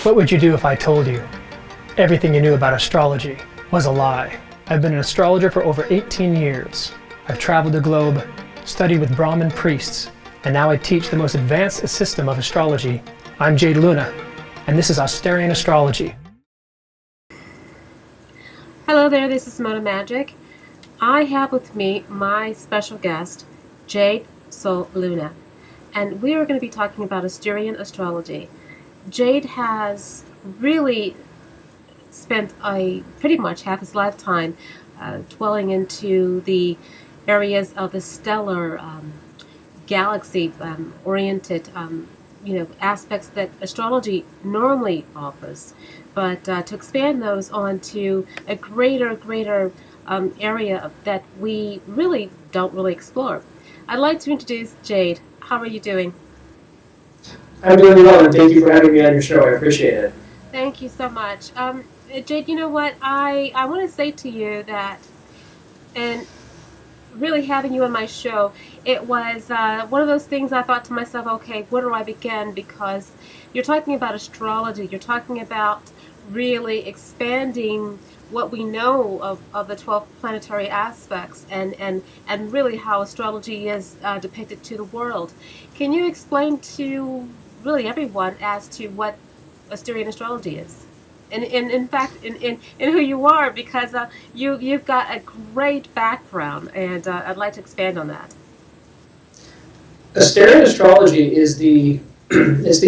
What would you do if I told you everything you knew about astrology was a lie? I've been an astrologer for over 18 years. I've traveled the globe, studied with Brahmin priests, and now I teach the most advanced system of astrology. I'm Jade Luna, and this is Asterian Astrology. Hello there, this is Magick. I have with me my special guest, Jade Sol Luna, and we are going to be talking about Asterian Astrology. Jade has really spent pretty much half his lifetime dwelling into the areas of the stellar galaxy-oriented aspects that astrology normally offers, but to expand those onto a greater area that we really don't explore. I'd like to introduce Jade. How are you doing? I'm doing well, and thank you for having me on your show. I appreciate it. Thank you so much. Jade, you know what? I want to say to you that, and really having you on my show, it was one of those things I thought to myself, okay, where do I begin? Because you're talking about astrology. You're talking about really expanding what we know of the 12 planetary aspects and really how astrology is depicted to the world. Can you explain to really everyone as to what Asterian astrology is? And in fact, in who you are, because you've got a great background, and I'd like to expand on that. Asterian astrology is the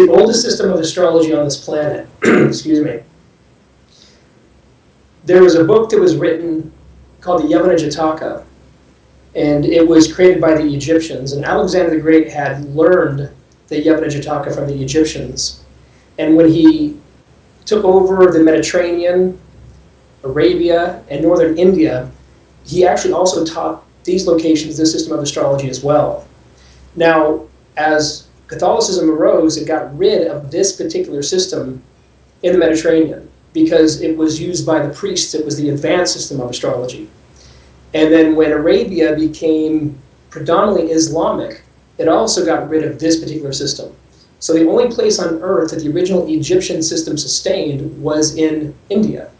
oldest system of astrology on this planet. Excuse me. There was a book that was written called the Yamana Jataka, and it was created by the Egyptians. And Alexander the Great had learned the Yamana Jataka from the Egyptians. And when he took over the Mediterranean, Arabia, and northern India, he actually also taught these locations the system of astrology as well. Now, as Catholicism arose, it got rid of this particular system in the Mediterranean because it was used by the priests. It was the advanced system of astrology. And then when Arabia became predominantly Islamic, it also got rid of this particular system. So the only place on earth that the original Egyptian system sustained was in India.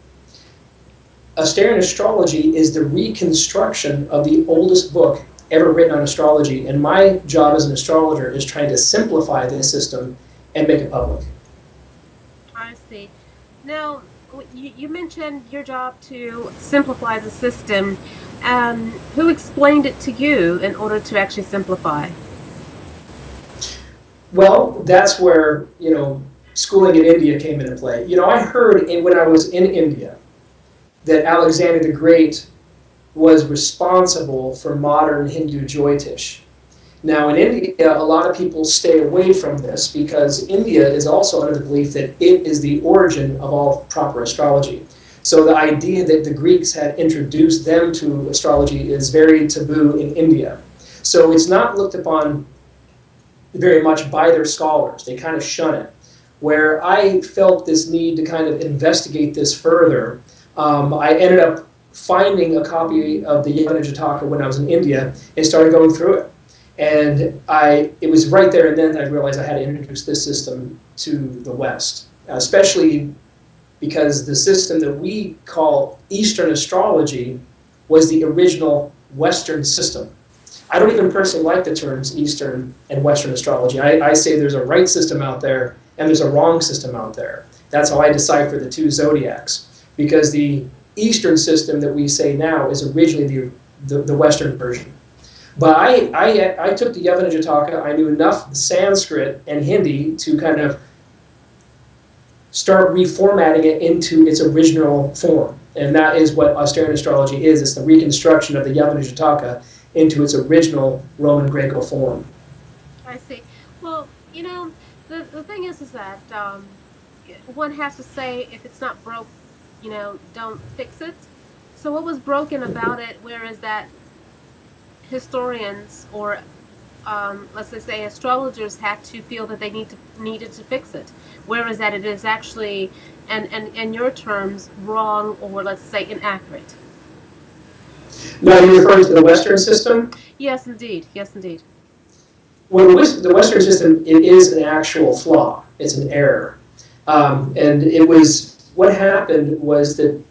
Asterian astrology is the reconstruction of the oldest book ever written on astrology, and my job as an astrologer is trying to simplify this system and make it public. I see. Now, you mentioned your job to simplify the system. Who explained it to you in order to actually simplify? Well, that's where, schooling in India came into play. I heard when I was in India that Alexander the Great was responsible for modern Hindu Jyotish. Now, in India, a lot of people stay away from this because India is also under the belief that it is the origin of all proper astrology. So the idea that the Greeks had introduced them to astrology is very taboo in India. So it's not looked upon very much by their scholars. They kind of shun it. Where I felt this need to kind of investigate this further, I ended up finding a copy of the Yamana Jataka when I was in India and started going through it. And it was right there and then that I realized I had to introduce this system to the West, especially because the system that we call Eastern astrology was the original Western system. I don't even personally like the terms Eastern and Western astrology. I say there's a right system out there and there's a wrong system out there. That's how I decipher the two zodiacs, because the Eastern system that we say now is originally the Western version. But I took the Yamana Jataka. I knew enough Sanskrit and Hindi to kind of start reformatting it into its original form. And that is what Asterian astrology is. It's the reconstruction of the Yamana Jataka into its original Roman Greco form. I see. Well, the thing is that one has to say, if it's not broke, don't fix it. So what was broken about it, whereas that historians or let's just say astrologers had to feel that they needed to fix it, whereas that it is actually, and in your terms, wrong, or let's say inaccurate? Now you're referring to the Western system? Yes, indeed. Yes, indeed. Well, the Western system, it is an actual flaw. It's an error. And it was, what happened was that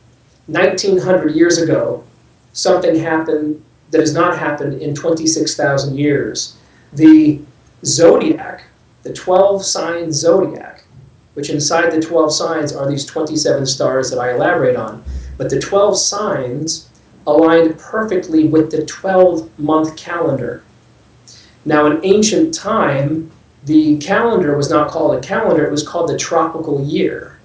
1900 years ago, something happened that has not happened in 26,000 years. The zodiac, the 12 sign zodiac, which inside the 12 signs are these 27 stars that I elaborate on, but the 12 signs aligned perfectly with the 12-month calendar. Now, in ancient time, the calendar was not called a calendar, it was called the tropical year.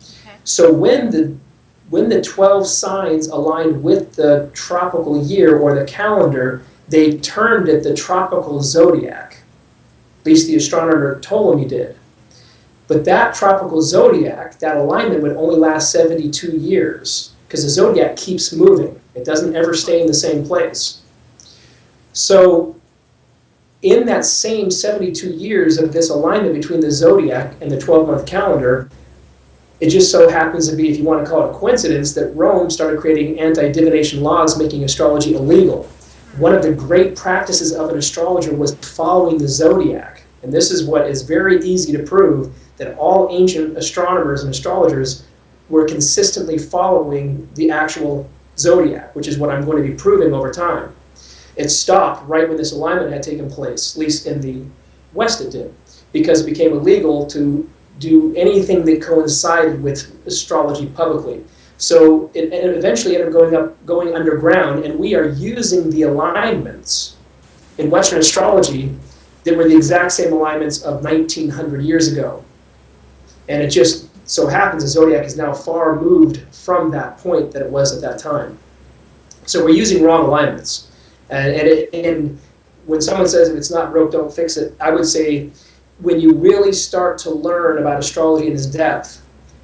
Okay. So when the 12 signs aligned with the tropical year or the calendar, they termed it the tropical zodiac. At least the astronomer Ptolemy did. But that tropical zodiac, that alignment would only last 72 years because the zodiac keeps moving. It doesn't ever stay in the same place. So in that same 72 years of this alignment between the zodiac and the 12-month calendar, it just so happens to be, if you want to call it a coincidence, that Rome started creating anti-divination laws making astrology illegal. One of the great practices of an astrologer was following the zodiac. And this is what is very easy to prove, that all ancient astronomers and astrologers were consistently following the actual zodiac, which is what I'm going to be proving over time. It stopped right when this alignment had taken place, at least in the West it did, because it became illegal to do anything that coincided with astrology publicly. So it eventually ended up going underground, and we are using the alignments in Western astrology that were the exact same alignments of 1900 years ago. And it just so happens the zodiac is now far moved from that point that it was at that time. So we're using wrong alignments. And when someone says if it's not broke, don't fix it, I would say when you really start to learn about astrology in its depth,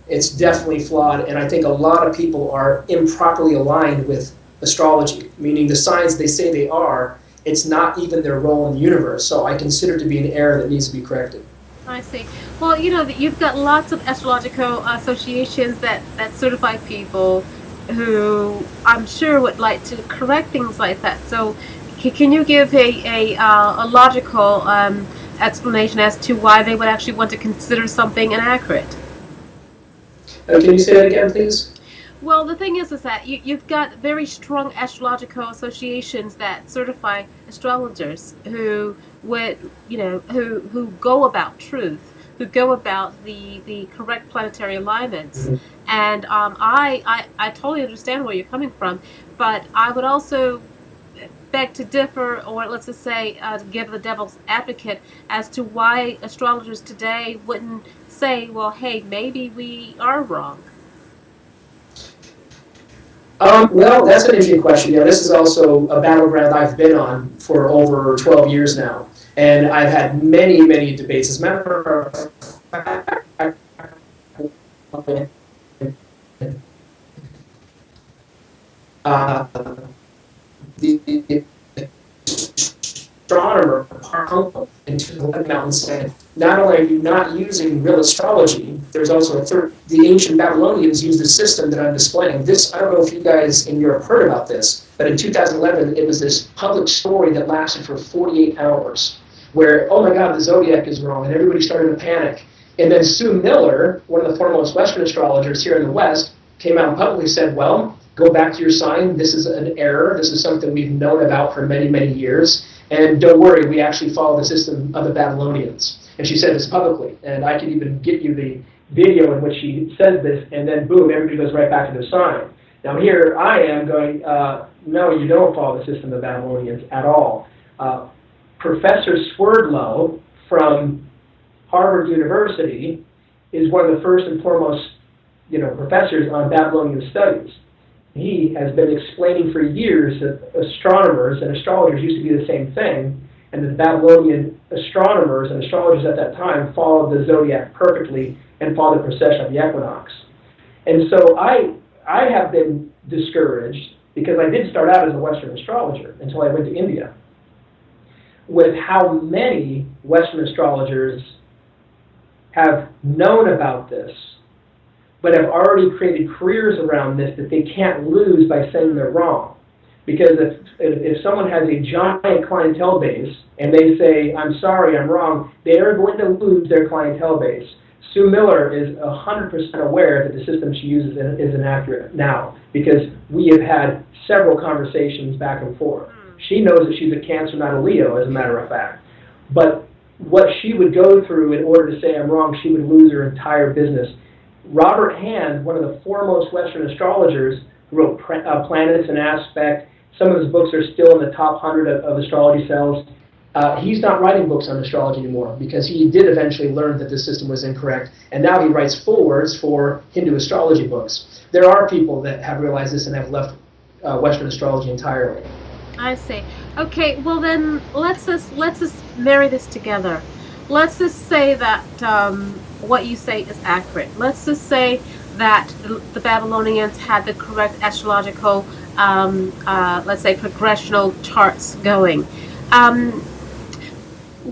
it's definitely flawed. And I think a lot of people are improperly aligned with astrology, meaning the signs they say they are, it's not even their role in the universe. So I consider it to be an error that needs to be corrected. I see. Well, you know, you've got lots of astrological associations that certify people who I'm sure would like to correct things like that. So can you give a logical explanation as to why they would actually want to consider something inaccurate? Can you say that again, please? Well, the thing is that you've got very strong astrological associations that certify astrologers who would, you know, who go about truth, who go about the correct planetary alignments. Mm-hmm. And I totally understand where you're coming from, but I would also beg to differ, or let's just say give the devil's advocate as to why astrologers today wouldn't say, well, hey, maybe we are wrong. Well, that's an interesting question. Yeah, this is also a battleground I've been on for over 12 years now. And I've had many, many debates. As a matter of fact, the astronomer, our uncle, into the mountain said, not only are you not using real astrology, there's also a third. The ancient Babylonians used the system that I'm displaying. This, I don't know if you guys in Europe heard about this, but in 2011, it was this public story that lasted for 48 hours, where, oh my God, the zodiac is wrong, and everybody started to panic. And then Sue Miller, one of the foremost Western astrologers here in the West, came out and publicly said, well, go back to your sign. This is an error. This is something we've known about for many, many years. And don't worry, we actually follow the system of the Babylonians. And she said this publicly. And I can even get you the video in which she says this, and then boom, everybody goes right back to their sign. Now here I am going, no, you don't follow the system of the Babylonians at all. Professor Swerdlow from Harvard University is one of the first and foremost, professors on Babylonian studies. He has been explaining for years that astronomers and astrologers used to be the same thing, and that the Babylonian astronomers and astrologers at that time followed the zodiac perfectly and followed the precession of the equinox. And so I have been discouraged, because I did start out as a Western astrologer until I went to India, with how many Western astrologers have known about this, but have already created careers around this that they can't lose by saying they're wrong. Because if someone has a giant clientele base and they say, I'm sorry, I'm wrong, they are going to lose their clientele base. Sue Miller is 100% aware that the system she uses is inaccurate now, because we have had several conversations back and forth. She knows that she's a Cancer, not a Leo, as a matter of fact. But what she would go through in order to say I'm wrong, she would lose her entire business. Robert Hand, one of the foremost Western astrologers, who wrote Planets and Aspect. Some of his books are still in the top 100 of astrology sales. He's not writing books on astrology anymore because he did eventually learn that the system was incorrect, and now he writes forewords for Hindu astrology books. There are people that have realized this and have left Western astrology entirely. I see. Okay, well then let's just marry this together. Let's just say that what you say is accurate. Let's just say that the Babylonians had the correct astrological, let's say, progressional charts going.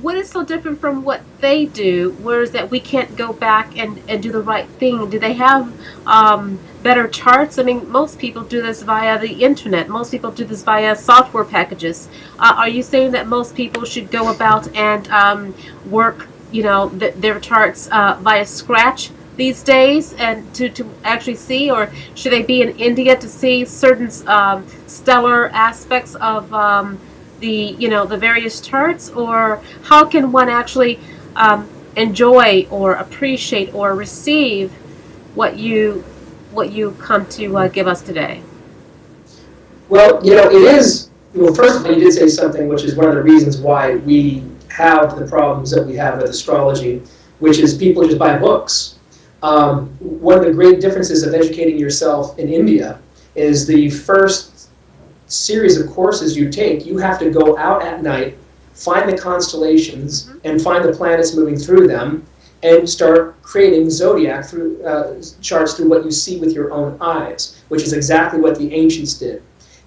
What is so different from what they do, whereas that we can't go back and do the right thing? Do they have better charts? I mean, most people do this via the internet. Most people do this via software packages. Are you saying that most people should go about and work, their charts via Scratch these days, and to actually see, or should they be in India to see certain stellar aspects of the various charts? Or how can one actually enjoy or appreciate or receive what you come to give us today? Well, it is, first of all, you did say something which is one of the reasons why we have the problems that we have with astrology, which is people just buy books. One of the great differences of educating yourself in India is the first series of courses you take, you have to go out at night, find the constellations, and find the planets moving through them, and start creating zodiac charts through what you see with your own eyes, which is exactly what the ancients did.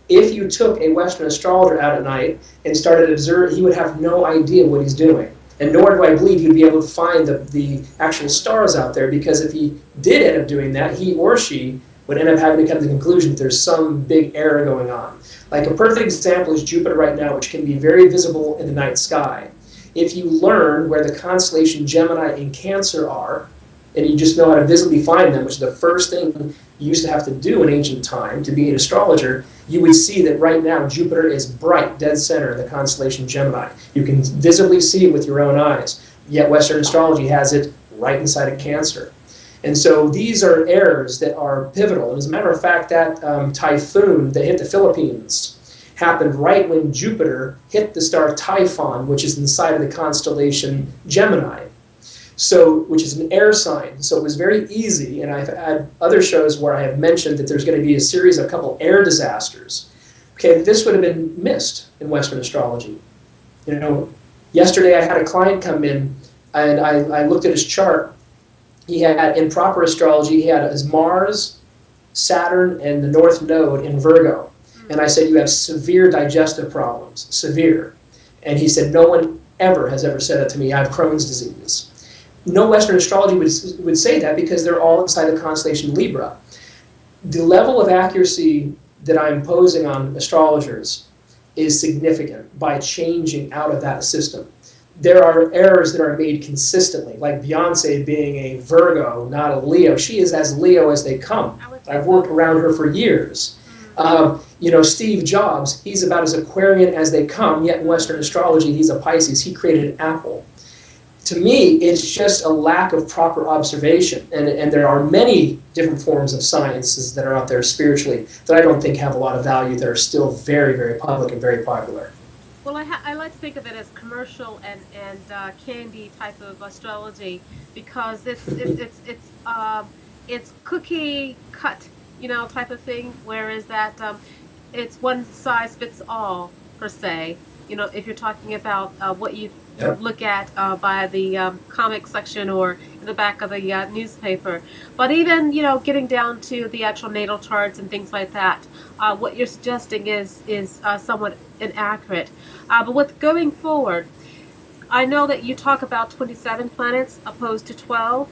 If you took a Western astrologer out at night and started observing, he would have no idea what he's doing. And nor do I believe he'd be able to find the actual stars out there, because if he did end up doing that, he or she would end up having to come to the conclusion that there's some big error going on. Like a perfect example is Jupiter right now, which can be very visible in the night sky. If you learn where the constellation Gemini and Cancer are, and you just know how to visibly find them, which is the first thing you used to have to do in ancient time to be an astrologer, you would see that right now Jupiter is bright, dead center in the constellation Gemini. You can visibly see it with your own eyes, yet Western astrology has it right inside of Cancer. And so these are errors that are pivotal. And as a matter of fact, that typhoon that hit the Philippines happened right when Jupiter hit the star Typhon, which is inside of the constellation Gemini, which is an air sign. So it was very easy, and I've had other shows where I have mentioned that there's going to be a series of a couple air disasters. Okay, this would have been missed in Western astrology. Yesterday I had a client come in, and I looked at his chart. He had, in proper astrology, he had his Mars, Saturn, and the North Node in Virgo. And I said, you have severe digestive problems, severe. And he said, no one has ever said that to me. I have Crohn's disease. No Western astrology would say that, because they're all inside the constellation Libra. The level of accuracy that I'm imposing on astrologers is significant by changing out of that system. There are errors that are made consistently, like Beyonce being a Virgo, not a Leo. She is as Leo as they come. I've worked around her for years. Steve Jobs, he's about as Aquarian as they come, yet in Western astrology, he's a Pisces. He created an apple. To me, it's just a lack of proper observation. And there are many different forms of sciences that are out there spiritually that I don't think have a lot of value, that are still very, very public and very popular. Well, I like to think of it as commercial and candy type of astrology, because it's cookie cut, type of thing. Whereas that it's one size fits all per se. If you're talking about what you look at by the comic section or in the back of the newspaper, but even getting down to the actual natal charts and things like that, what you're suggesting is somewhat inaccurate. But with going forward, I know that you talk about 27 planets opposed to 12,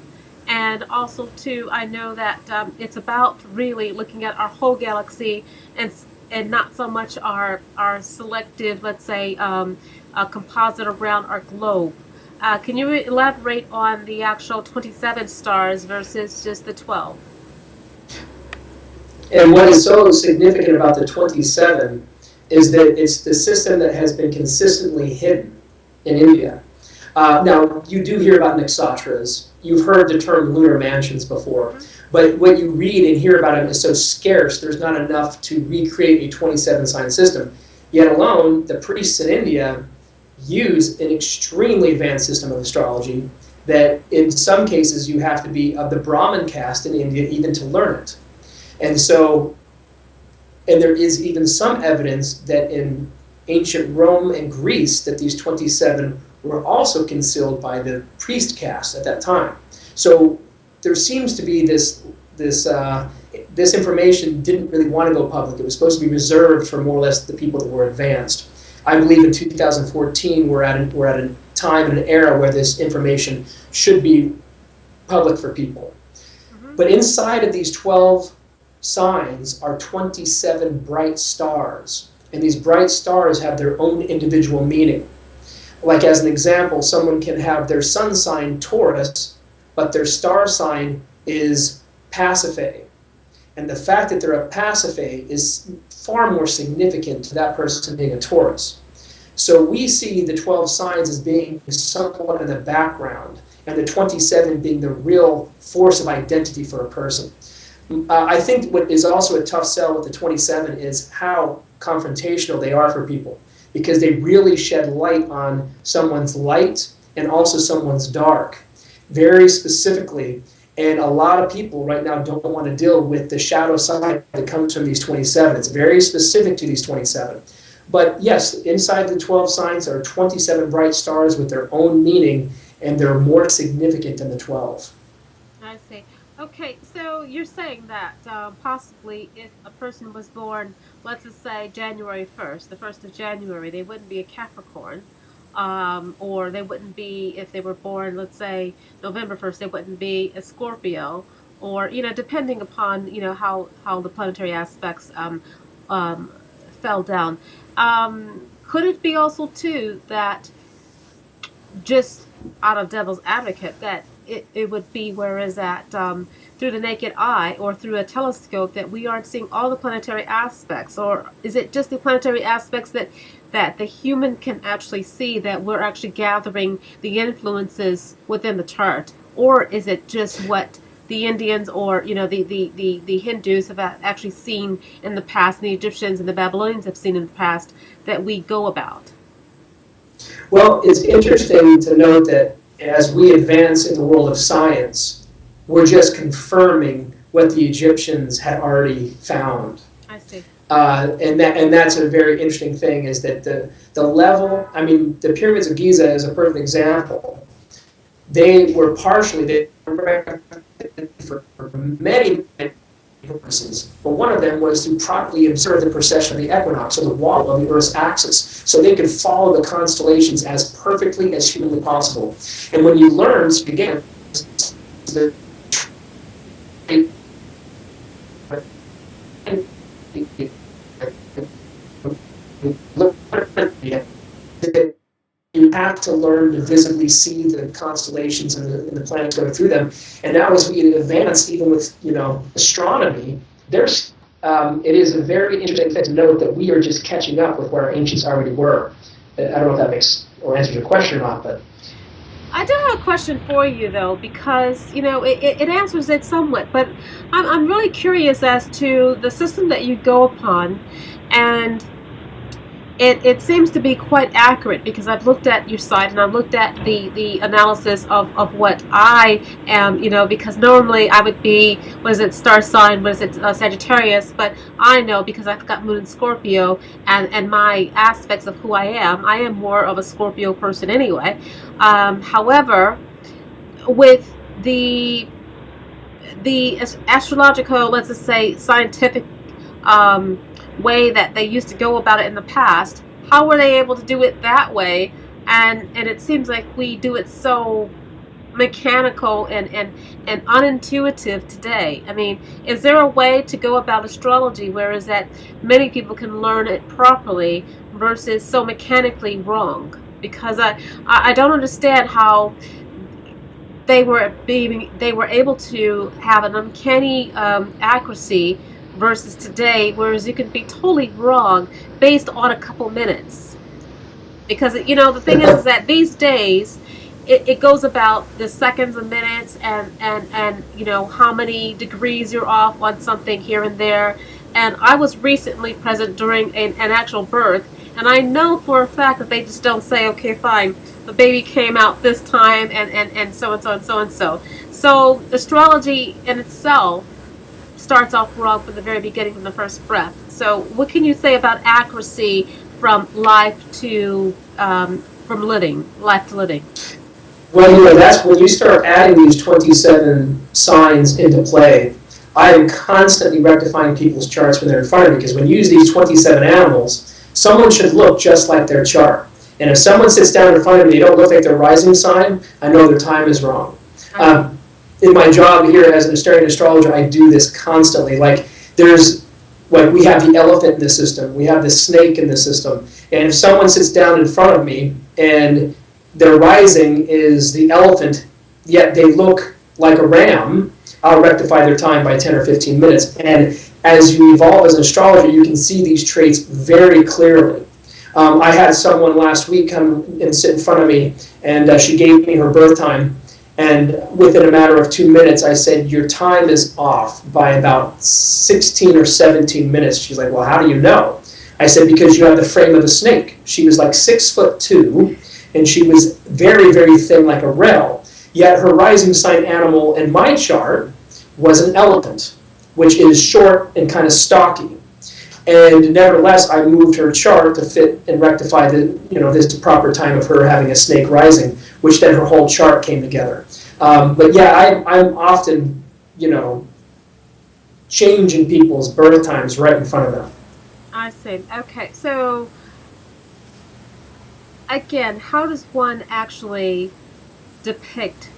and also too, I know that it's about really looking at our whole galaxy and not so much our selective, let's say, composite around our globe. Can you elaborate on the actual 27 stars versus just the 12? And what is so significant about the 27 is that it's the system that has been consistently hidden in India. Now, you do hear about nakshatras. You've heard the term lunar mansions before. But what you read and hear about it is so scarce, there's not enough to recreate a 27 sign system. Yet alone, the priests in India use an extremely advanced system of astrology that in some cases you have to be of the Brahmin caste in India even to learn it. And so, and there is even some evidence that in ancient Rome and Greece that these 27 were also concealed by the priest caste at that time. So there seems to be this information didn't really want to go public. It was supposed to be reserved for more or less the people that were advanced. I believe in 2014 we're at a time and an era where this information should be public for people. But inside of these 12 signs are 27 bright stars. And these bright stars have their own individual meaning. Like as an example, someone can have their sun sign Taurus, but their star sign is Pasiphae. And the fact that they're a Pasiphae is far more significant to that person being a Taurus. So we see the 12 signs as being somewhat in the background, and the 27 being the real force of identity for a person. I think what is also a tough sell with the 27 is how confrontational they are for people, because they really shed light on someone's light and also someone's dark, very specifically. And a lot of people right now don't want to deal with the shadow side that comes from these 27. It's very specific to these 27. But yes, inside the 12 signs are 27 bright stars with their own meaning, and they're more significant than the 12. I see. Okay, so you're saying that possibly if a person was born, let's just say January 1st, the 1st of January, they wouldn't be a Capricorn. Or they wouldn't be, if they were born, let's say November 1st, they wouldn't be a Scorpio, or, depending upon, how the planetary aspects fell down. Could it be also, too, that just out of devil's advocate, that it would be, whereas that through the naked eye or through a telescope that we aren't seeing all the planetary aspects? Or is it just the planetary aspects that the human can actually see, that we're actually gathering the influences within the chart? Or is it just what the Indians or the Hindus have actually seen in the past, and the Egyptians and the Babylonians have seen in the past, that we go about? Well, it's interesting to note that as we advance in the world of science, we're just confirming what the Egyptians had already found. I see. And that's a very interesting thing, is that the level, the pyramids of Giza is a perfect example. They were partially, for many purposes, but one of them was to properly observe the precession of the equinox, or the wobble of the Earth's axis, so they could follow the constellations as perfectly as humanly possible. And when you learn, again, you have to learn to visibly see the constellations and the planets going through them. And now, as we advance, even with astronomy, it is a very interesting thing to note that we are just catching up with where our ancients already were. I don't know if that makes or answers your question or not, but I do have a question for you, though, because it answers it somewhat. But I'm really curious as to the system that you go upon, and it seems to be quite accurate, because I've looked at your site and I've looked at the analysis of what I am, because normally I would be, star sign, Sagittarius, but I know, because I've got Moon in Scorpio, and my aspects of who I am more of a Scorpio person anyway. However, with the astrological, let's just say scientific way that they used to go about it in the past, how were they able to do it that way? And it seems like we do it so mechanical and unintuitive today. Is there a way to go about astrology whereas that many people can learn it properly versus so mechanically wrong? because I don't understand how they were able to have an uncanny accuracy versus today, whereas you can be totally wrong based on a couple minutes. Because the thing is that these days it goes about the seconds and minutes and how many degrees you're off on something here and there. And I was recently present during an actual birth, and I know for a fact that they just don't say, okay, fine, the baby came out this time and so and so and so and so. So astrology in itself starts off wrong from the very beginning, from the first breath. So what can you say about accuracy from life to from life to living? Well, that's when you start adding these 27 signs into play. I am constantly rectifying people's charts when they're in front of me, because when you use these 27 animals, someone should look just like their chart. And if someone sits down in front of me, they don't look like their rising sign, I know their time is wrong. In my job here as an Asterian astrologer, I do this constantly. We have the elephant in the system, we have the snake in the system, and if someone sits down in front of me and their rising is the elephant, yet they look like a ram, I'll rectify their time by 10 or 15 minutes. And as you evolve as an astrologer, you can see these traits very clearly. I had someone last week come and sit in front of me, and she gave me her birth time. And within a matter of 2 minutes, I said, your time is off by about 16 or 17 minutes. She's like, well, how do you know? I said, because you have the frame of a snake. She was like 6'2", and she was very, very thin like a rail. Yet her rising sign animal in my chart was an elephant, which is short and kind of stocky. And nevertheless, I moved her chart to fit and rectify this proper time of her having a snake rising, which then her whole chart came together. But yeah, I'm often, changing people's birth times right in front of them. I see. Okay, so again, how does one actually depict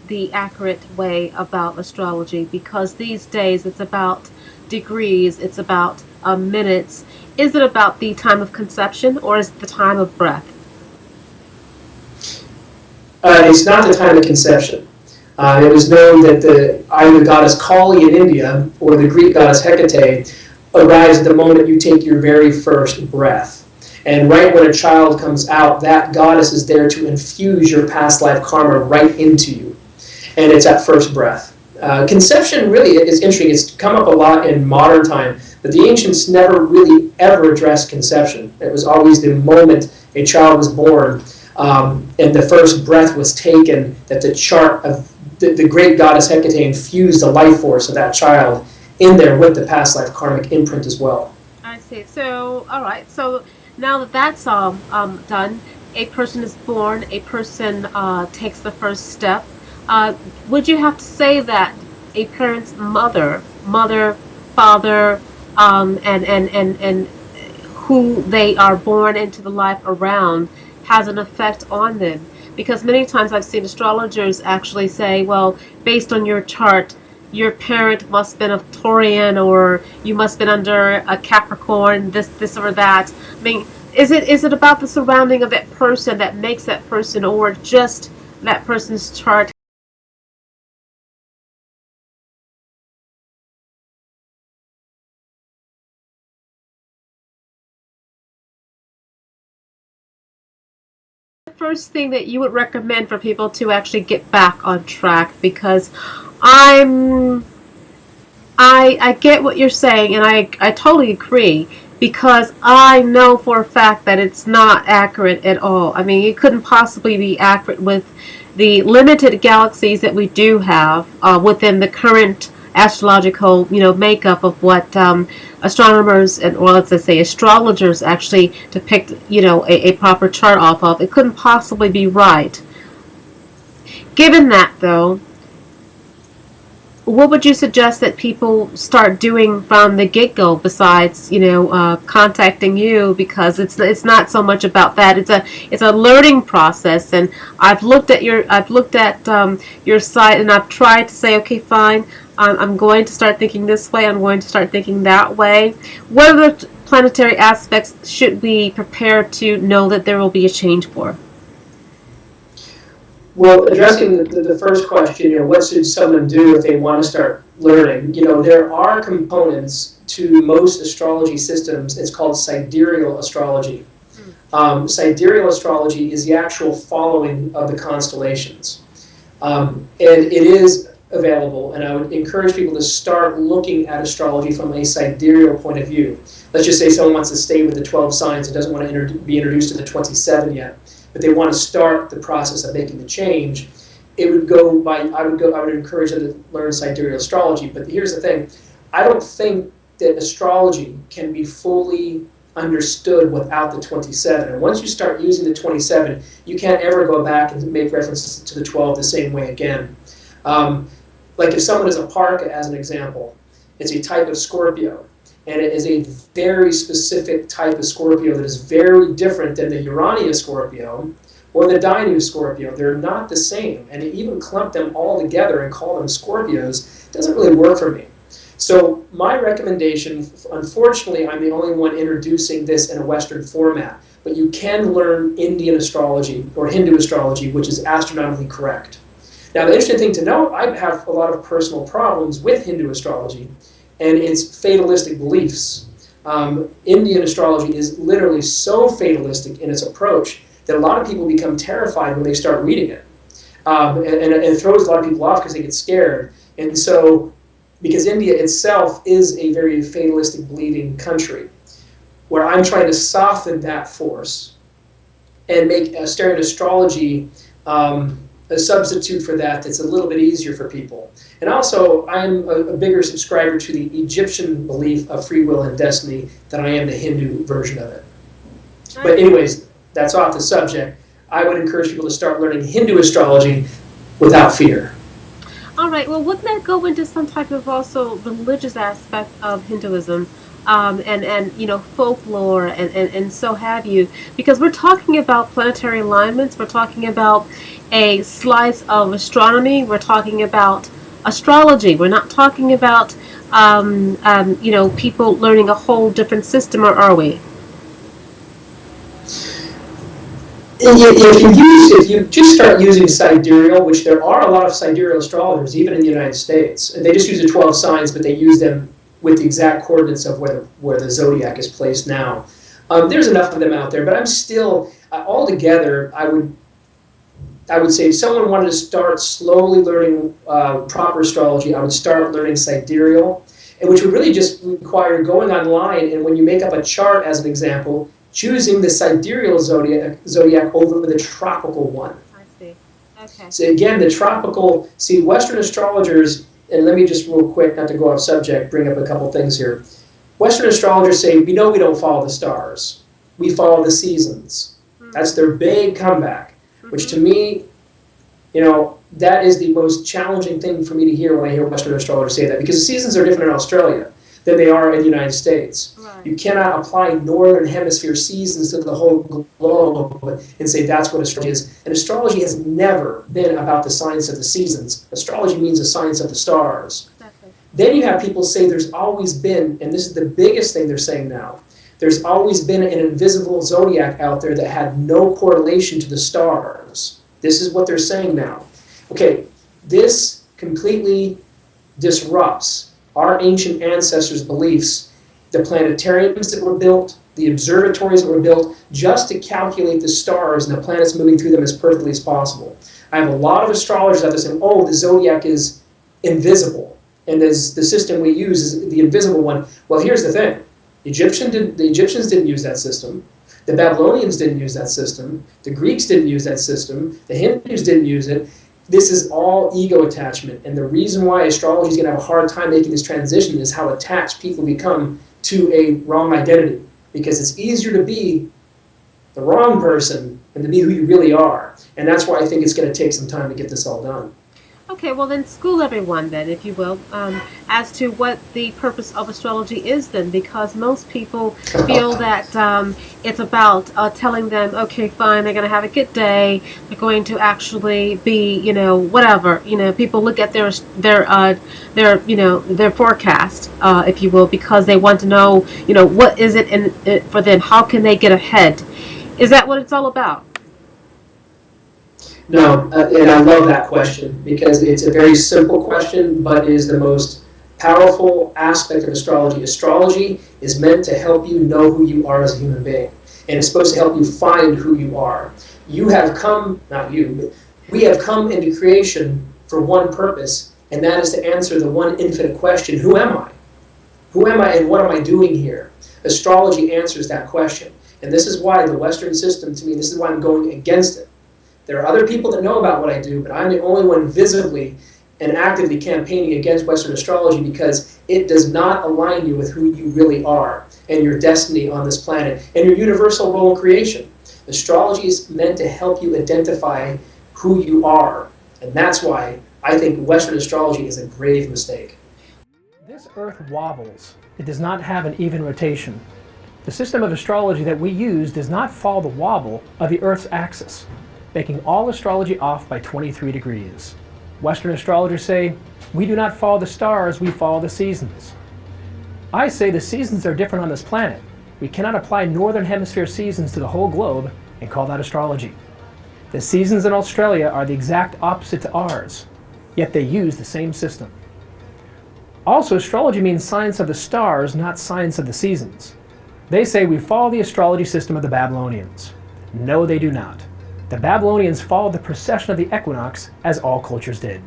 the accurate way about astrology? Because these days it's about degrees, it's about minutes. Is it about the time of conception, or is it the time of birth? It's not the time of conception. It was known that either the goddess Kali in India or the Greek goddess Hecate arrives at the moment you take your very first breath. And right when a child comes out, that goddess is there to infuse your past life karma right into you. And it's at first breath. Conception really is interesting. It's come up a lot in modern time, but the ancients never really ever addressed conception. It was always the moment a child was born and the first breath was taken, that the chart of the great goddess Hecate infused the life force of that child in there with the past life karmic imprint as well. I see. So, all right. So now that that's done, a person is born, a person takes the first step. Would you have to say that a parent's mother, father, and who they are born into the life around has an effect on them? Because many times I've seen astrologers actually say, well, based on your chart, your parent must have been a Taurian, or you must have been under a Capricorn, this or that. I mean, is it about the surrounding of that person that makes that person, or just that person's chart? First thing that you would recommend for people to actually get back on track? Because I get what you're saying, and I totally agree, because I know for a fact that it's not accurate at all. I mean, it couldn't possibly be accurate with the limited galaxies that we do have within the current astrological, makeup of what astronomers and, or let's just say astrologers actually depict, a proper chart off of. It couldn't possibly be right. Given that, though, what would you suggest that people start doing from the get-go besides, contacting you? Because it's not so much about that. It's a learning process, and I've looked at your site, and I've tried to say, okay, fine, I'm going to start thinking this way, I'm going to start thinking that way. What other planetary aspects should we prepare to know that there will be a change for? Well, addressing the first question, what should someone do if they want to start learning? There are components to most astrology systems. It's called sidereal astrology. Sidereal astrology is the actual following of the constellations. And it is available, and I would encourage people to start looking at astrology from a sidereal point of view. Let's just say someone wants to stay with the 12 signs and doesn't want to be introduced to the 27 yet, but they want to start the process of making the change. I would encourage them to learn sidereal astrology. But here's the thing, I don't think that astrology can be fully understood without the 27. And once you start using the 27, you can't ever go back and make references to the 12 the same way again. Like if someone is a Parka, as an example, it's a type of Scorpio, and it is a very specific type of Scorpio that is very different than the Urania Scorpio or the Dinu Scorpio. They're not the same, and to even clump them all together and call them Scorpios doesn't really work for me. So my recommendation, unfortunately, I'm the only one introducing this in a Western format, but you can learn Indian astrology or Hindu astrology, which is astronomically correct. Now, the interesting thing to note, I have a lot of personal problems with Hindu astrology and its fatalistic beliefs. Indian astrology is literally so fatalistic in its approach that a lot of people become terrified when they start reading it. And it throws a lot of people off because they get scared. And so, because India itself is a very fatalistic believing country, where I'm trying to soften that force and make Asterian astrology a substitute for that's a little bit easier for people. And also, I'm a bigger subscriber to the Egyptian belief of free will and destiny than I am the Hindu version of it. But anyways, that's off the subject. I would encourage people to start learning Hindu astrology without fear. All right. Well, wouldn't that go into some type of also religious aspect of Hinduism, and folklore and so have you? Because we're talking about planetary alignments. We're talking about a slice of astronomy. We're talking about astrology. We're not talking about people learning a whole different system, or are we? If you just start using sidereal, which there are a lot of sidereal astrologers, even in the United States, and they just use the 12 signs, but they use them with the exact coordinates of where the zodiac is placed now. There's enough of them out there, but I'm still, altogether, I would say if someone wanted to start slowly learning proper astrology, I would start learning sidereal, and which would really just require going online, and when you make up a chart, as an example, choosing the sidereal zodiac over the tropical one. I see. Okay. So again, the tropical, Western astrologers, and let me just real quick, not to go off subject, bring up a couple things here. Western astrologers say, we don't follow the stars. We follow the seasons. Mm-hmm. That's their big comeback, which to me, that is the most challenging thing for me to hear when I hear Western astrologers say that, because the seasons are different in Australia than they are in the United States. Right. You cannot apply Northern Hemisphere seasons to the whole globe and say that's what astrology is. And astrology has never been about the science of the seasons. Astrology means the science of the stars. Exactly. Then you have people say there's always been, and this is the biggest thing they're saying now, there's always been an invisible zodiac out there that had no correlation to the stars. This is what they're saying now. Okay, this completely disrupts our ancient ancestors' beliefs, the planetariums that were built, the observatories that were built, just to calculate the stars and the planets moving through them as perfectly as possible. I have a lot of astrologers out there saying, the zodiac is invisible, and the system we use is the invisible one. Well, here's the thing. The Egyptians didn't use that system. The Babylonians didn't use that system. The Greeks didn't use that system. The Hindus didn't use it. This is all ego attachment, and the reason why astrology is going to have a hard time making this transition is how attached people become to a wrong identity, because it's easier to be the wrong person than to be who you really are, and that's why I think it's going to take some time to get this all done. Okay, well then school everyone then, if you will, as to what the purpose of astrology is then, because most people feel that it's about telling them, okay, fine, they're going to have a good day, they're going to actually be, whatever, people look at their forecast, if you will, because they want to know, what is it for them, how can they get ahead? Is that what it's all about? No, and I love that question because it's a very simple question, but is the most powerful aspect of astrology. Astrology is meant to help you know who you are as a human being, and it's supposed to help you find who you are. You have come, not you, but we have come into creation for one purpose, and that is to answer the one infinite question, who am I? Who am I and what am I doing here? Astrology answers that question. And this is why the Western system, to me, this is why I'm going against it. There are other people that know about what I do, but I'm the only one visibly and actively campaigning against Western astrology because it does not align you with who you really are and your destiny on this planet and your universal role in creation. Astrology is meant to help you identify who you are. And that's why I think Western astrology is a grave mistake. This Earth wobbles. It does not have an even rotation. The system of astrology that we use does not follow the wobble of the Earth's axis, making all astrology off by 23 degrees. Western astrologers say, we do not follow the stars, we follow the seasons. I say the seasons are different on this planet. We cannot apply Northern Hemisphere seasons to the whole globe and call that astrology. The seasons in Australia are the exact opposite to ours, yet they use the same system. Also, astrology means science of the stars, not science of the seasons. They say we follow the astrology system of the Babylonians. No, they do not. The Babylonians followed the precession of the equinox as all cultures did.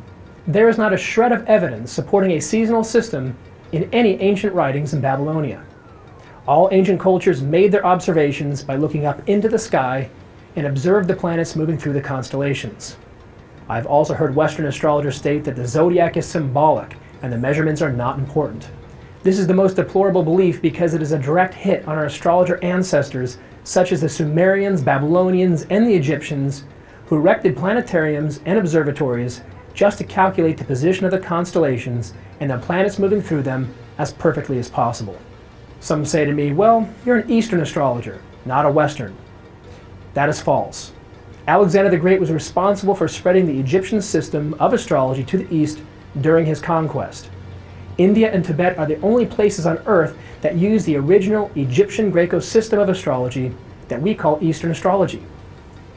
There is not a shred of evidence supporting a seasonal system in any ancient writings in Babylonia. All ancient cultures made their observations by looking up into the sky and observed the planets moving through the constellations. I've also heard Western astrologers state that the zodiac is symbolic and the measurements are not important. This is the most deplorable belief because it is a direct hit on our astrologer ancestors such as the Sumerians, Babylonians, and the Egyptians who erected planetariums and observatories just to calculate the position of the constellations and the planets moving through them as perfectly as possible. Some say to me, well, you're an Eastern astrologer, not a Western. That is false. Alexander the Great was responsible for spreading the Egyptian system of astrology to the East during his conquest. India and Tibet are the only places on Earth that use the original Egyptian Greco system of astrology that we call Eastern astrology.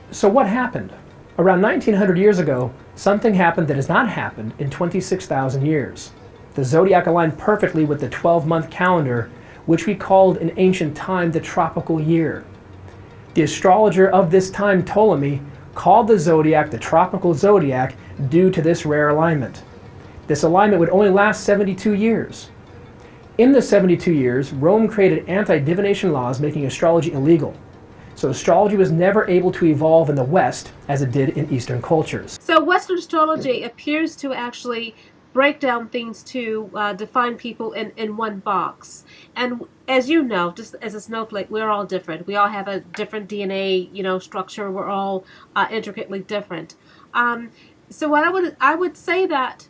So what happened? Around 1900 years ago, something happened that has not happened in 26,000 years. The zodiac aligned perfectly with the 12-month calendar, which we called in ancient time the tropical year. The astrologer of this time, Ptolemy, called the zodiac the tropical zodiac due to this rare alignment. This alignment would only last 72 years. In the 72 years, Rome created anti-divination laws making astrology illegal. So astrology was never able to evolve in the West as it did in Eastern cultures. So Western astrology appears to actually break down things to define people in one box. And as you know, just as a snowflake, we're all different. We all have a different DNA, structure. We're all intricately different. So what I would say that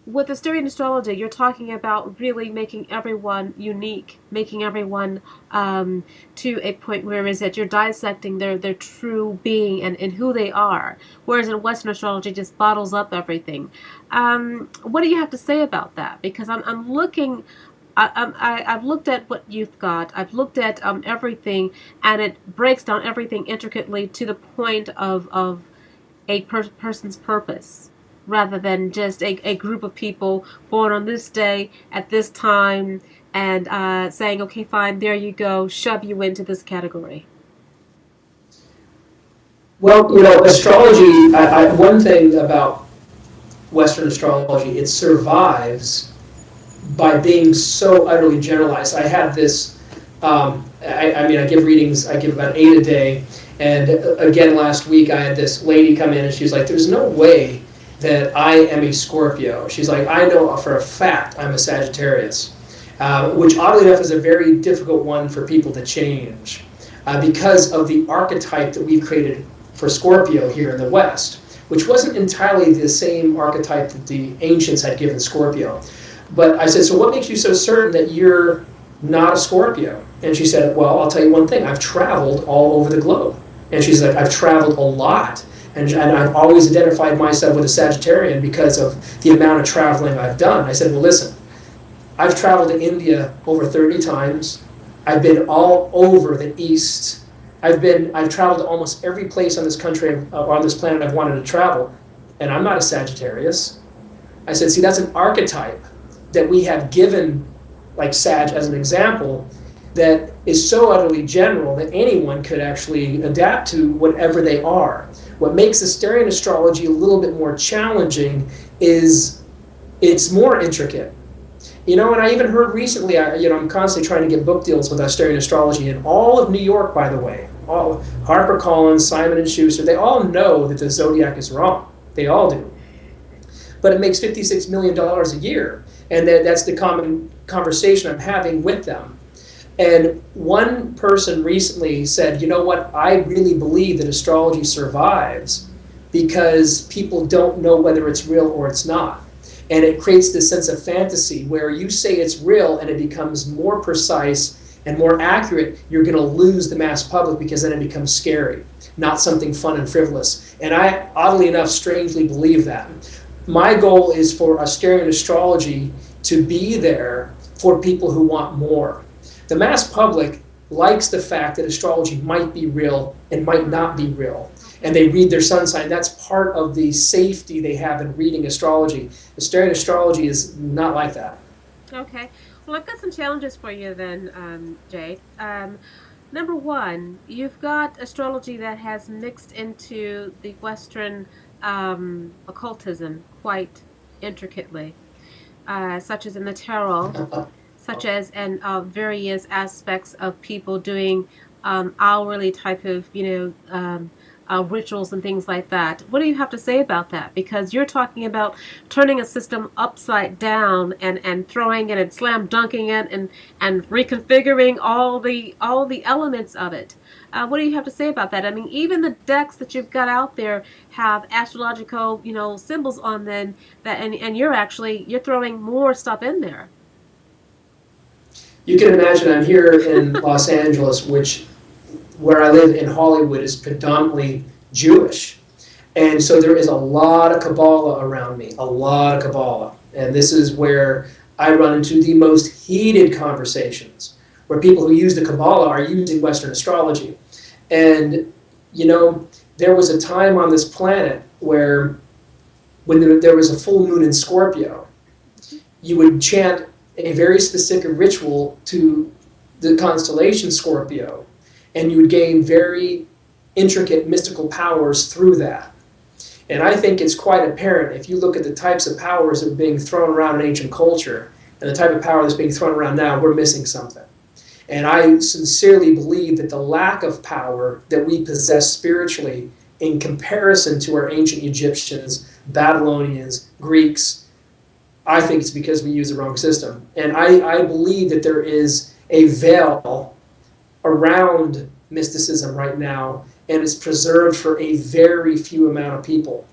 with Asterian astrology, you're talking about really making everyone unique, making everyone to a point where is that you're dissecting their true being and who they are. Whereas in Western astrology, just bottles up everything. What do you have to say about that? Because I'm looking. I've looked at what you've got. I've looked at everything, and it breaks down everything intricately to the point of a person's purpose, rather than just a group of people born on this day at this time and saying, okay, fine, there you go, shove you into this category. Well, astrology, one thing about Western astrology, it survives by being so utterly generalized. I have this, I give readings, I give about 8 a day, and again last week I had this lady come in and she's like, there's no way that I am a Scorpio. She's like, I know for a fact I'm a Sagittarius, which oddly enough is a very difficult one for people to change because of the archetype that we've created for Scorpio here in the West, which wasn't entirely the same archetype that the ancients had given Scorpio. But I said, so what makes you so certain that you're not a Scorpio? And she said, well, I'll tell you one thing, I've traveled all over the globe. And she's like, I've traveled a lot. And I've always identified myself with a Sagittarian because of the amount of traveling I've done. I said, well, listen, I've traveled to India over 30 times. I've been all over the East, I've traveled to almost every place on this country, on this planet I've wanted to travel, and I'm not a Sagittarius. I said, see, that's an archetype that we have given, like Sag as an example, that is so utterly general that anyone could actually adapt to whatever they are. What makes Asterian astrology a little bit more challenging is it's more intricate. You know, and I even heard recently, I'm constantly trying to get book deals with Asterian astrology in all of New York, by the way. All HarperCollins, Simon & Schuster, they all know that the zodiac is wrong. They all do. But it makes $56 million a year, and that's the common conversation I'm having with them. And one person recently said, you know what, I really believe that astrology survives because people don't know whether it's real or it's not. And it creates this sense of fantasy where you say it's real and it becomes more precise and more accurate, you're going to lose the mass public because then it becomes scary, not something fun and frivolous. And I, oddly enough, strangely believe that. My goal is for Asterian astrology to be there for people who want more. The mass public likes the fact that astrology might be real and might not be real. And they read their sun sign. That's part of the safety they have in reading astrology. Asterian astrology is not like that. Okay. Well, I've got some challenges for you then, Jade. Number one, you've got astrology that has mixed into the Western occultism quite intricately, such as in the tarot, such as in various aspects of people doing hourly type of, rituals and things like that. What do you have to say about that? Because you're talking about turning a system upside down and throwing it and slam dunking it and reconfiguring all the elements of it. What do you have to say about that? I mean, even the decks that you've got out there have astrological, symbols on them that, and you're throwing more stuff in there. You can imagine I'm here in Los Angeles, where I live in Hollywood is predominantly Jewish. And so there is a lot of Kabbalah around me, a lot of Kabbalah. And this is where I run into the most heated conversations, where people who use the Kabbalah are using Western astrology. And, there was a time on this planet where when there was a full moon in Scorpio, you would chant a very specific ritual to the constellation Scorpio, and you would gain very intricate mystical powers through that. And I think it's quite apparent if you look at the types of powers that are being thrown around in ancient culture and the type of power that's being thrown around now, we're missing something. And I sincerely believe that the lack of power that we possess spiritually in comparison to our ancient Egyptians, Babylonians, Greeks, I think it's because we use the wrong system. And I believe that there is a veil around mysticism right now, and it's preserved for a very few amount of people.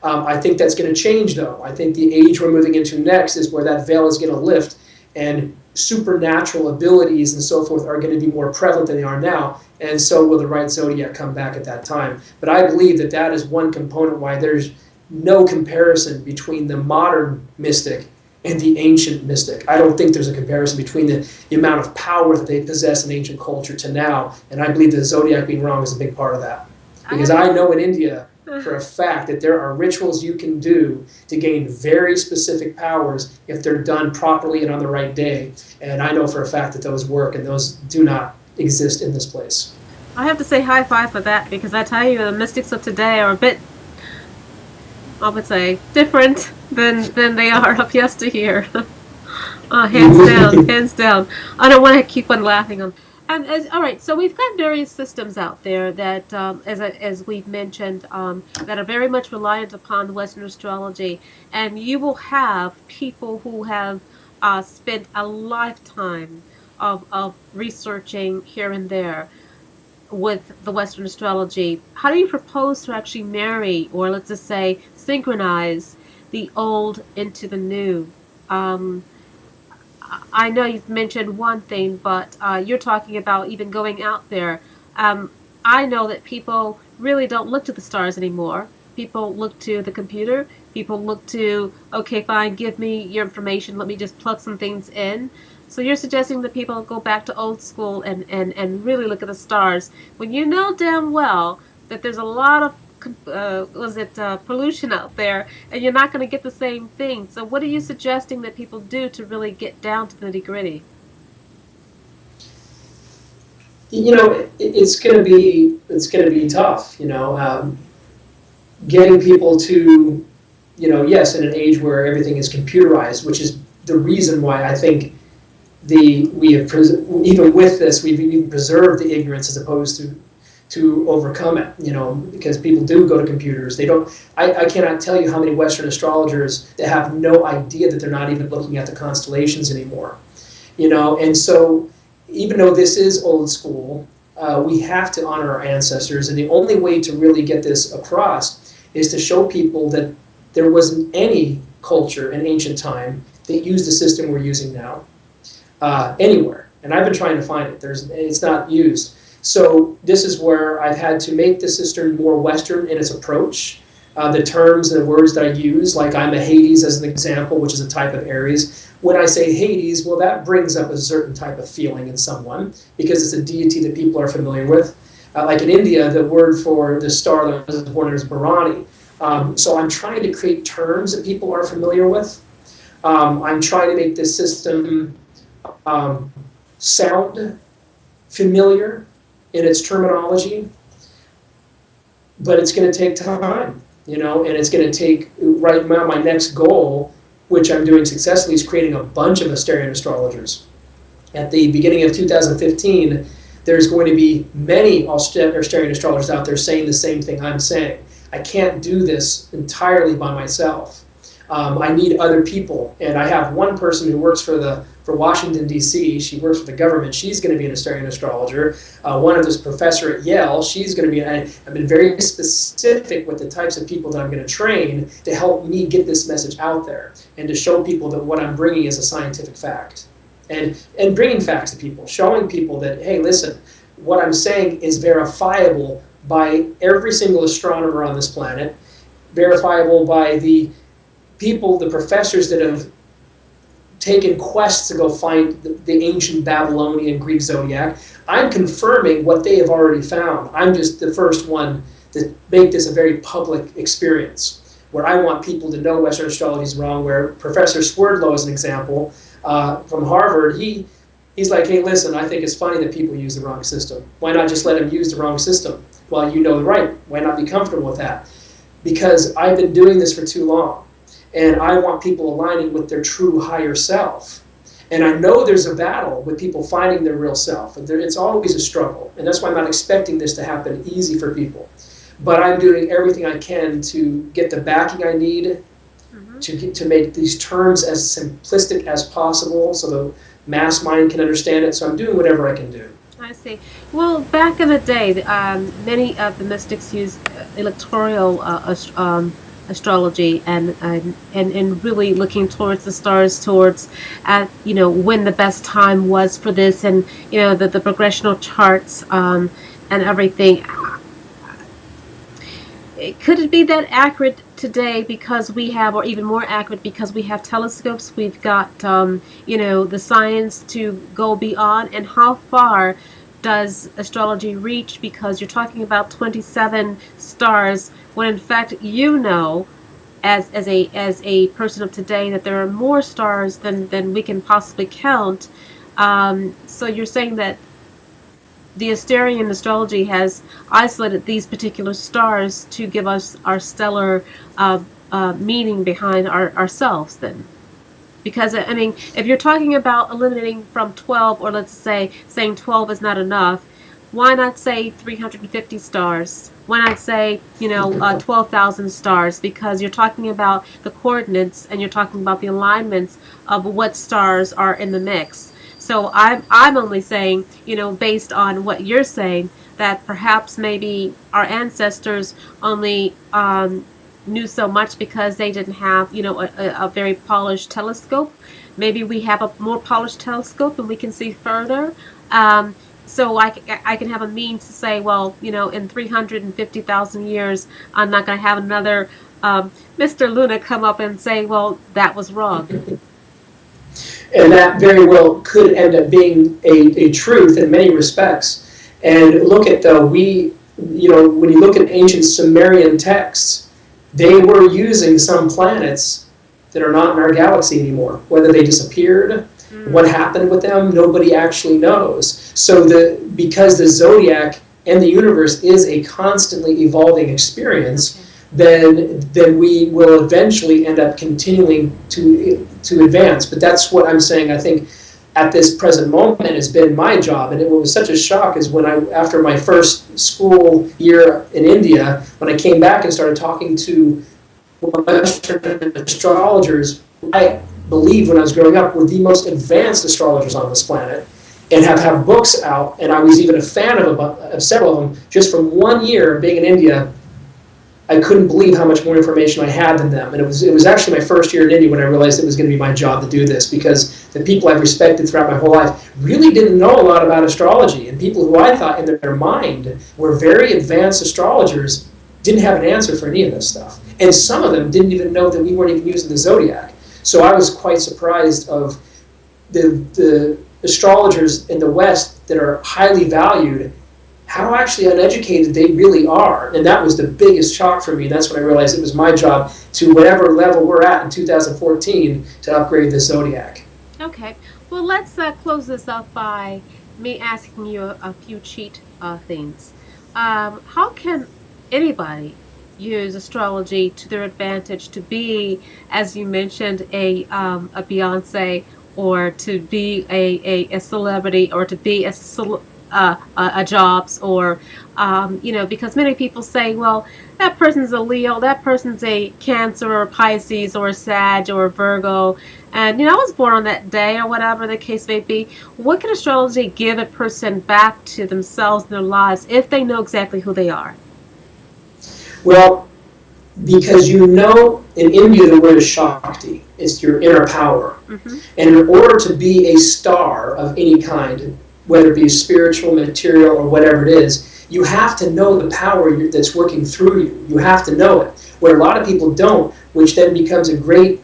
I think that's going to change, though. I think the age we're moving into next is where that veil is going to lift, and supernatural abilities and so forth are going to be more prevalent than they are now, and so will the right zodiac come back at that time. But I believe that that is one component why there's no comparison between the modern mystic and the ancient mystic. I don't think there's a comparison between the amount of power that they possess in ancient culture to now, and I believe the zodiac being wrong is a big part of that. Because I know in India for a fact that there are rituals you can do to gain very specific powers if they're done properly and on the right day, and I know for a fact that those work, and those do not exist in this place. I have to say high five for that, because I tell you, the mystics of today are a bit, I would say, different than they are of yesteryear. Hands down, hands down. I don't want to keep on laughing on. All right, so we've got various systems out there that, as we've mentioned, that are very much reliant upon Western astrology, and you will have people who have spent a lifetime of researching here and there with the Western astrology. How do you propose to actually marry, or let's just say synchronize, the old into the new? I know you've mentioned one thing, but you're talking about even going out there. I know that people really don't look to the stars anymore. People look to the computer. People look to, okay, fine, give me your information. Let me just plug some things in. So you're suggesting that people go back to old school and really look at the stars when you know damn well that there's a lot of pollution out there, and you're not going to get the same thing. So what are you suggesting that people do to really get down to the nitty-gritty? You know, it's going to be tough. You know, getting people to, you know, yes, in an age where everything is computerized, which is the reason why I think we have even with this we've even preserved the ignorance as opposed to overcome it. You know, because people do go to computers. They don't. I cannot tell you how many Western astrologers that have no idea that they're not even looking at the constellations anymore. You know, and so even though this is old school, we have to honor our ancestors, and the only way to really get this across is to show people that there wasn't any culture in ancient time that used the system we're using now anywhere. And I've been trying to find it. It's not used. So this is where I've had to make the system more Western in its approach. The terms and the words that I use, like I'm a Hades as an example, which is a type of Aries. When I say Hades, well, that brings up a certain type of feeling in someone because it's a deity that people are familiar with. Like in India, the word for the star that was born is Bharani. So I'm trying to create terms that people are familiar with. I'm trying to make this system sound familiar in its terminology, but it's going to take time, you know, and it's going to take, right now, my next goal, which I'm doing successfully, is creating a bunch of Asterian astrologers. At the beginning of 2015, there's going to be many Asterian astrologers out there saying the same thing I'm saying. I can't do this entirely by myself. I need other people, and I have one person who works for Washington, D.C. She works for the government. She's going to be an Asterian astrologer. One of this professor at Yale, she's going to be, I've been very specific with the types of people that I'm going to train to help me get this message out there and to show people that what I'm bringing is a scientific fact. And bringing facts to people, showing people that, hey, listen, what I'm saying is verifiable by every single astronomer on this planet, verifiable by the people, the professors that have taken quests to go find the ancient Babylonian Greek zodiac. I'm confirming what they have already found. I'm just the first one to make this a very public experience, where I want people to know Western astrology is wrong, where Professor Swerdlow, as an example, from Harvard, he's like, hey, listen, I think it's funny that people use the wrong system. Why not just let them use the wrong system? Well, you know the right. Why not be comfortable with that? Because I've been doing this for too long. And I want people aligning with their true higher self. And I know there's a battle with people finding their real self. It's always a struggle. And that's why I'm not expecting this to happen easy for people. But I'm doing everything I can to get the backing I need to make these terms as simplistic as possible so the mass mind can understand it. So I'm doing whatever I can do. I see. Well, back in the day, many of the mystics used electoral astrology and really looking towards the stars, towards when the best time was for this, and the progressional charts and everything. Could it be that accurate today because we have, or even more accurate because we have telescopes? We've got the science to go beyond. And how far does astrology reach? Because you're talking about 27 stars, when in fact as a person of today, that there are more stars than we can possibly count. So you're saying that the Asterian astrology has isolated these particular stars to give us our stellar meaning behind ourselves then. Because, I mean, if you're talking about eliminating from 12, or let's say saying 12 is not enough, why not say 350 stars? Why not say, 12,000 stars? Because you're talking about the coordinates and you're talking about the alignments of what stars are in the mix. So I'm only saying, based on what you're saying, that perhaps maybe our ancestors only knew so much because they didn't have, a very polished telescope. Maybe we have a more polished telescope and we can see further. So I can have a means to say, well, in 350,000 years, I'm not going to have another Mr. Luna come up and say, well, that was wrong. And that very well could end up being a truth in many respects. And look at when you look at ancient Sumerian texts, they were using some planets that are not in our galaxy anymore. Whether they disappeared, what happened with them, nobody actually knows. So because the zodiac and the universe is a constantly evolving experience, then we will eventually end up continuing to advance. But that's what I'm saying. I think at this present moment has been my job, and it was such a shock is when after my first school year in India, when I came back and started talking to Western astrologers, I believed when I was growing up were the most advanced astrologers on this planet, and have books out, and I was even a fan of several of them just from 1 year of being in India. I couldn't believe how much more information I had than them. And it was actually my first year in India when I realized it was going to be my job to do this, because the people I've respected throughout my whole life really didn't know a lot about astrology. And people who I thought in their mind were very advanced astrologers didn't have an answer for any of this stuff. And some of them didn't even know that we weren't even using the zodiac. So I was quite surprised of the astrologers in the West that are highly valued, how actually uneducated they really are. And that was the biggest shock for me. And that's when I realized it was my job to whatever level we're at in 2014 to upgrade the zodiac. Okay. Well, let's close this up by me asking you a few cheat things. How can anybody use astrology to their advantage to be, as you mentioned, a Beyonce, or to be a celebrity, or to be a Jobs, or because many people say, well, that person's a Leo, that person's a Cancer or Pisces or a Sag or a Virgo, and I was born on that day, or whatever the case may be. What can astrology give a person back to themselves in their lives if they know exactly who they are? Well, because in India the word is Shakti. It's your inner power. Mm-hmm. And in order to be a star of any kind, whether it be spiritual, material, or whatever it is, you have to know the power that's working through you. You have to know it. Where a lot of people don't, which then becomes a great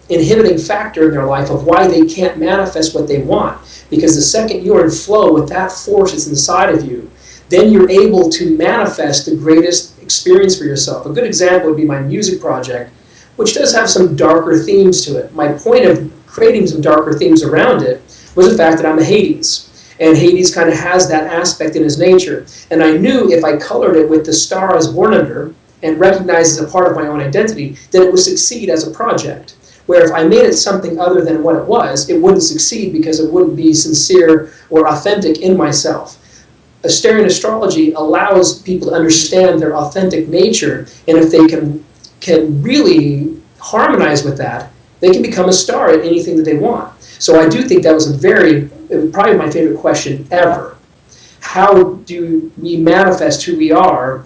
inhibiting factor in their life of why they can't manifest what they want. Because the second you're in flow with that force that's inside of you, then you're able to manifest the greatest experience for yourself. A good example would be my music project, which does have some darker themes to it. My point of creating some darker themes around it was the fact that I'm a Hades. And Hades kind of has that aspect in his nature. And I knew if I colored it with the star I was born under and recognized as a part of my own identity, then it would succeed as a project. Where if I made it something other than what it was, it wouldn't succeed because it wouldn't be sincere or authentic in myself. Asterian Astrology allows people to understand their authentic nature, and if they can really harmonize with that, they can become a star at anything that they want. So I do think that was probably my favorite question ever. How do we manifest who we are?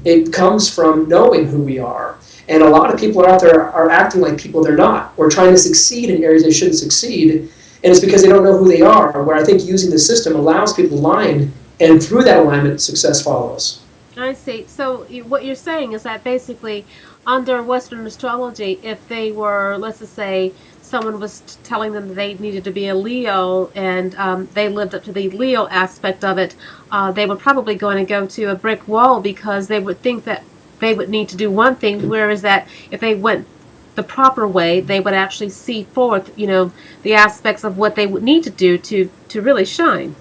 It comes from knowing who we are. And a lot of people out there are acting like people they're not, or trying to succeed in areas they shouldn't succeed, and it's because they don't know who they are, where I think using the system allows people to align, and through that alignment, success follows. I see. So what you're saying is that basically under Western astrology, if they were, let's just say, someone was telling them that they needed to be a Leo, and they lived up to the Leo aspect of it, they were probably going to go to a brick wall, because they would think that they would need to do one thing, whereas that if they went the proper way, they would actually see forth, the aspects of what they would need to do to really shine.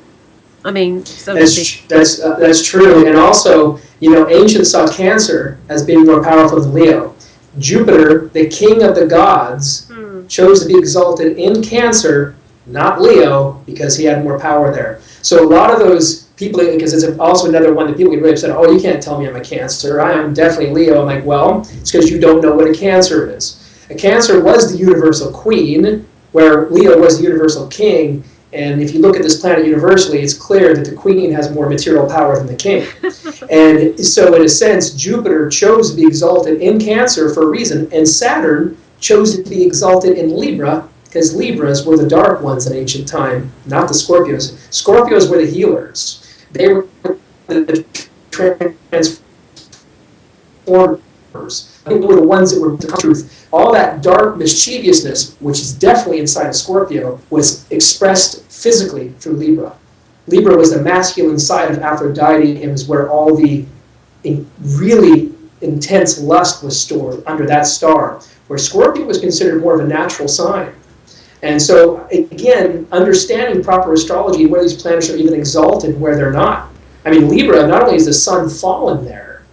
I mean, so that's true. And also, ancients saw Cancer as being more powerful than Leo. Jupiter, the king of the gods, chose to be exalted in Cancer, not Leo, because he had more power there. So a lot of those people, because it's also another one that people get really upset, oh, you can't tell me I'm a Cancer, I am definitely Leo. I'm like, well, it's because you don't know what a Cancer is. A Cancer was the universal queen, where Leo was the universal king. And if you look at this planet universally, it's clear that the queen has more material power than the king. And so in a sense, Jupiter chose to be exalted in Cancer for a reason, and Saturn chose to be exalted in Libra, because Libras were the dark ones in ancient time, not the Scorpios. Scorpios were the healers. They were the transformers I think were the ones that were the truth. All that dark mischievousness, which is definitely inside of Scorpio, was expressed physically through Libra. Libra was the masculine side of Aphrodite, and was where all the really intense lust was stored under that star, where Scorpio was considered more of a natural sign. And so, again, understanding proper astrology, where these planets are even exalted and where they're not. I mean, Libra, not only is the sun fallen there,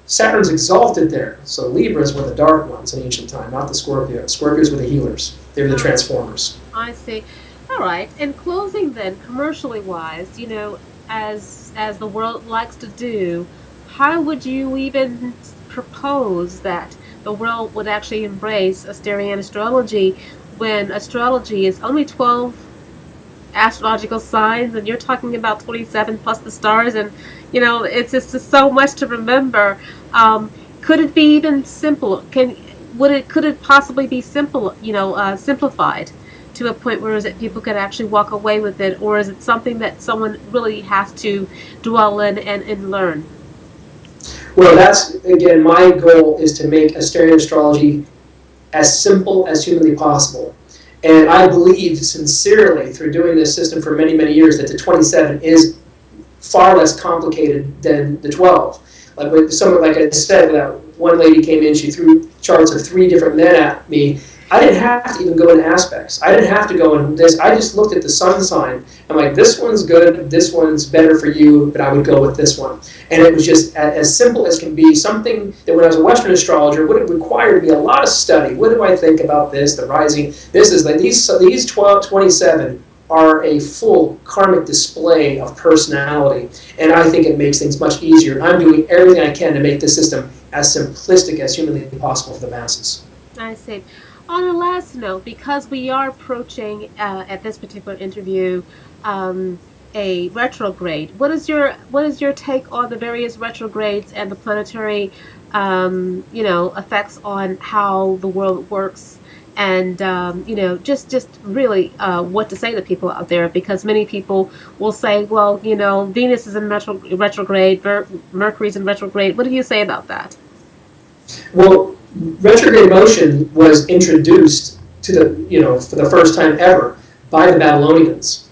Saturn's exalted there. So Libras were the dark ones in ancient time, not the Scorpio. Scorpios were the healers. They were the transformers. I see. All right. In closing then, commercially wise, you know, as the world likes to do, how would you even propose that the world would actually embrace Asterian astrology when astrology is only 12 astrological signs and you're talking about 27 plus the stars, and you know, it's just so much to remember. Could it be even simple? Could it possibly be simple, you know, simplified to a point where people could actually walk away with it, or is it something that someone really has to dwell in and learn? Well, that's, again, my goal is to make Asterian astrology as simple as humanly possible. And I believe sincerely, through doing this system for many, many years, that the 27 is far less complicated than the 12. Like with someone, like I said, that one lady came in, she threw charts of 3 different men at me. I didn't have to even go into aspects. I didn't have to go in this. I just looked at the sun sign. I'm like, this one's good, this one's better for you, but I would go with this one. And it was just as simple as can be, something that when I was a Western astrologer would have required me a lot of study. What do I think about this, the rising? This is like these 27 are a full karmic display of personality. And I think it makes things much easier. I'm doing everything I can to make this system as simplistic as humanly possible for the masses. I see. On a last note, because we are approaching at this particular interview a retrograde, what is your take on the various retrogrades and the planetary effects on how the world works, and just really what to say to people out there? Because many people will say, well, you know, Venus is in retrograde, Mercury's in retrograde. What do you say about that? Well, retrograde motion was introduced to for the first time ever by the Babylonians.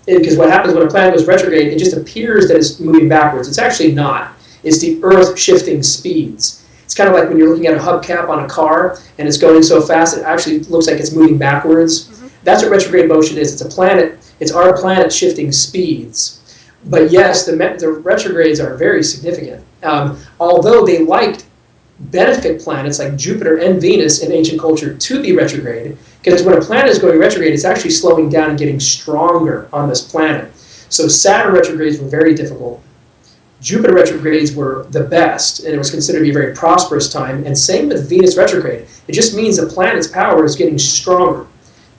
Because what happens when a planet goes retrograde, it just appears that it's moving backwards. It's actually not. It's the Earth shifting speeds. It's kind of like when you're looking at a hubcap on a car and it's going so fast, it actually looks like it's moving backwards. Mm-hmm. That's what retrograde motion is. It's a planet. It's our planet shifting speeds. But yes, the retrogrades are very significant. Although they liked benefit planets like Jupiter and Venus in ancient culture to be retrograde, because when a planet is going retrograde, it's actually slowing down and getting stronger on this planet. So Saturn retrogrades were very difficult. Jupiter retrogrades were the best, and it was considered to be a very prosperous time, and same with Venus retrograde. It just means the planet's power is getting stronger.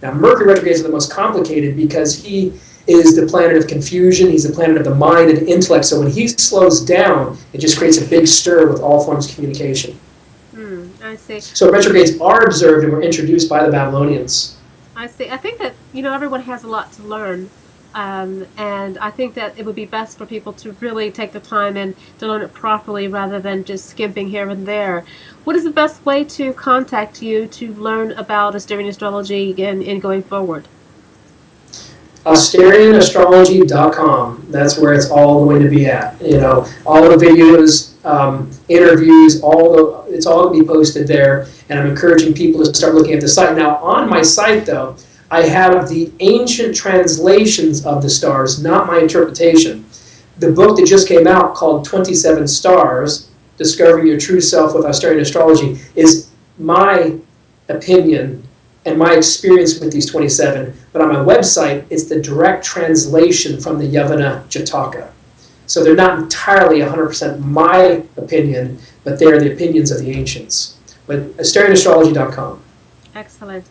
Now, Mercury retrogrades are the most complicated because he is the planet of confusion, he's the planet of the mind and intellect, so when he slows down, it just creates a big stir with all forms of communication. I see. So retrogrades are observed and were introduced by the Babylonians. I see. I think that, everyone has a lot to learn, and I think that it would be best for people to really take the time and to learn it properly rather than just skimping here and there. What is the best way to contact you to learn about Asterian astrology and going forward? AsterianAstrology.com. That's where it's all going to be at. All the videos, interviews, it's all going to be posted there. And I'm encouraging people to start looking at the site. Now, on my site, though, I have the ancient translations of the stars, not my interpretation. The book that just came out called 27 Stars, Discovering Your True Self with Asterian Astrology, is my opinion and my experience with these 27, but on my website, it's the direct translation from the Yavana Jataka. So they're not entirely 100% my opinion, but they're the opinions of the ancients. But AsterianAstrology.com. Excellent.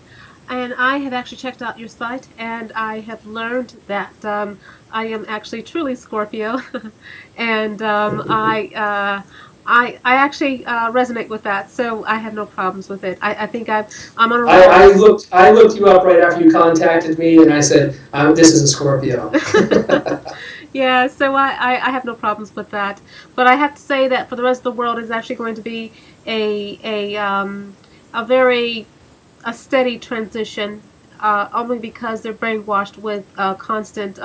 And I have actually checked out your site, and I have learned that I am actually truly Scorpio, and I actually resonate with that, so I have no problems with it. I think I'm on a roll. I looked you up right after you contacted me, and I said, this is a Scorpio. Yeah, so I have no problems with that. But I have to say that for the rest of the world is actually going to be a very a steady transition, only because they're brainwashed with constant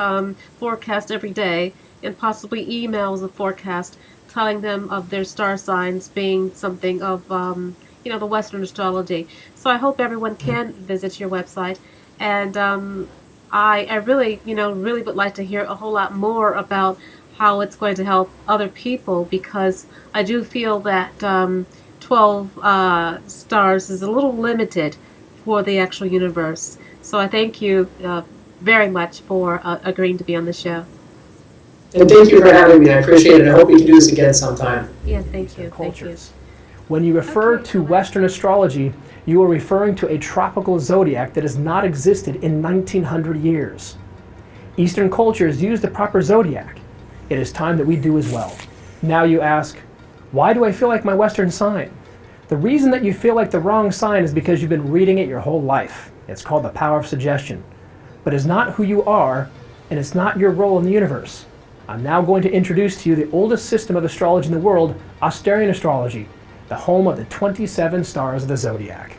forecast every day and possibly emails of forecast telling them of their star signs being something of the Western astrology. So I hope everyone can visit your website, and I really really would like to hear a whole lot more about how it's going to help other people, because I do feel that 12 stars is a little limited for the actual universe. So I thank you very much for agreeing to be on the show. And thank you for having me. I appreciate it. I hope we can do this again sometime. Yeah, thank you. Thank you. When you refer to Western astrology, you are referring to a tropical zodiac that has not existed in 1900 years. Eastern cultures use the proper zodiac. It is time that we do as well. Now you ask, why do I feel like my Western sign? The reason that you feel like the wrong sign is because you've been reading it your whole life. It's called the power of suggestion. But it's not who you are, and it's not your role in the universe. I'm now going to introduce to you the oldest system of astrology in the world, Asterian Astrology, the home of the 27 stars of the zodiac.